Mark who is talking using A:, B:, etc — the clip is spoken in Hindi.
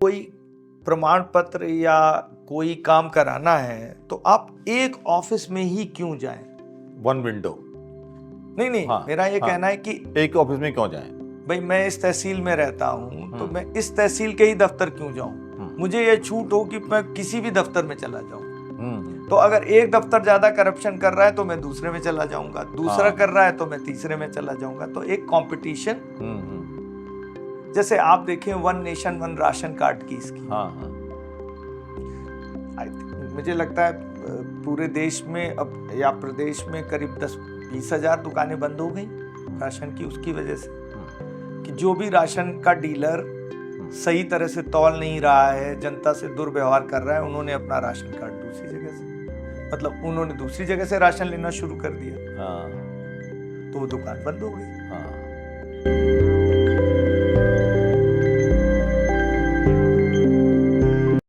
A: कोई प्रमाण पत्र या कोई काम कराना है तो आप एक ऑफिस में ही क्यों जाएं?
B: One window.
A: नहीं,
B: हाँ,
A: मेरा ये
B: हाँ,
A: कहना है कि
B: एक ऑफिस में क्यों जाएं?
A: भाई मैं इस तहसील में रहता हूँ तो मैं इस तहसील के ही दफ्तर क्यों जाऊं? मुझे ये छूट हो कि मैं किसी भी दफ्तर में चला जाऊं। तो अगर एक दफ्तर ज्यादा करप्शन कर रहा है तो मैं दूसरे में चला जाऊंगा, दूसरा कर रहा है तो मैं तीसरे में चला जाऊंगा। तो एक कंपटीशन, जैसे आप देखें one nation one ration card की स्कीम, मुझे लगता है पूरे देश में अब या प्रदेश में करीब 10-20 हजार दुकानें बंद हो गई राशन की, उसकी वजह से कि जो भी राशन का डीलर सही तरह से तौल नहीं रहा है, जनता से दुर्व्यवहार कर रहा है, उन्होंने अपना राशन कार्ड दूसरी जगह से, मतलब उन्होंने दूसरी जगह से राशन लेना शुरू कर दिया। तो वो दुकान बंद हो गई।